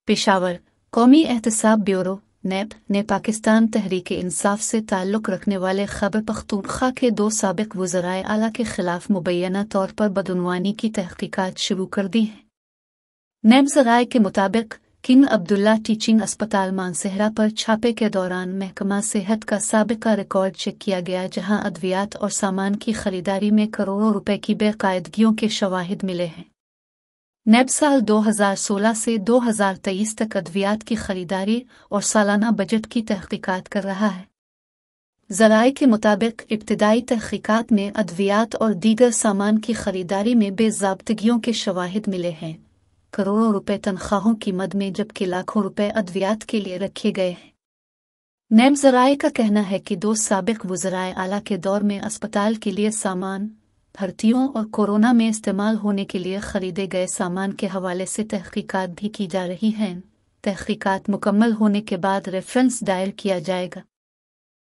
पेशावर कौमी एहतसाब ब्यूरो (नेब) ने पाकिस्तान तहरीक इंसाफ से ताल्लुक़ रखने वाले खैबर पख्तूनख्वा के 2 साबिक़ वज़राए आला के ख़िलाफ़ मुबैना तौर पर बदउनवानी की तहक़ीक़ात शुरू कर दी हैं। नेब ज़राए के मुताबिक किंग अब्दुल्ला टीचिंग अस्पताल मानसहरा पर छापे के दौरान महकमा सेहत का साबिक़ा रिकॉर्ड चेक किया गया, जहां अद्वियात और सामान की खरीदारी में करोड़ों रुपए की बेकायदगियों के शवाहिद मिले हैं। नेब साल 2016 से 2023 तक अद्वियात की खरीदारी और सालाना बजट की तहक़ीक़ात कर रहा है। ज़राए के मुताबिक इब्तिदाई तहक़ीक़ात में अद्वियात और दीगर सामान की खरीदारी में बेज़ाब्तगियों के शवाहिद मिले हैं। करोड़ों रुपए तनख्वाहों की मद में, जबकि लाखों रुपए अद्वियात के लिए रखे गए हैं। नेब ज़राए का कहना है कि 2 साबिक़ वज़राए आला के दौर में अस्पताल के लिए सामान, भर्तियों और कोरोना में इस्तेमाल होने के लिए खरीदे गए सामान के हवाले से तहक़ीक़ात भी की जा रही हैं। तहक़ीक़ात मुकम्मल होने के बाद रेफरेंस दायर किया जाएगा।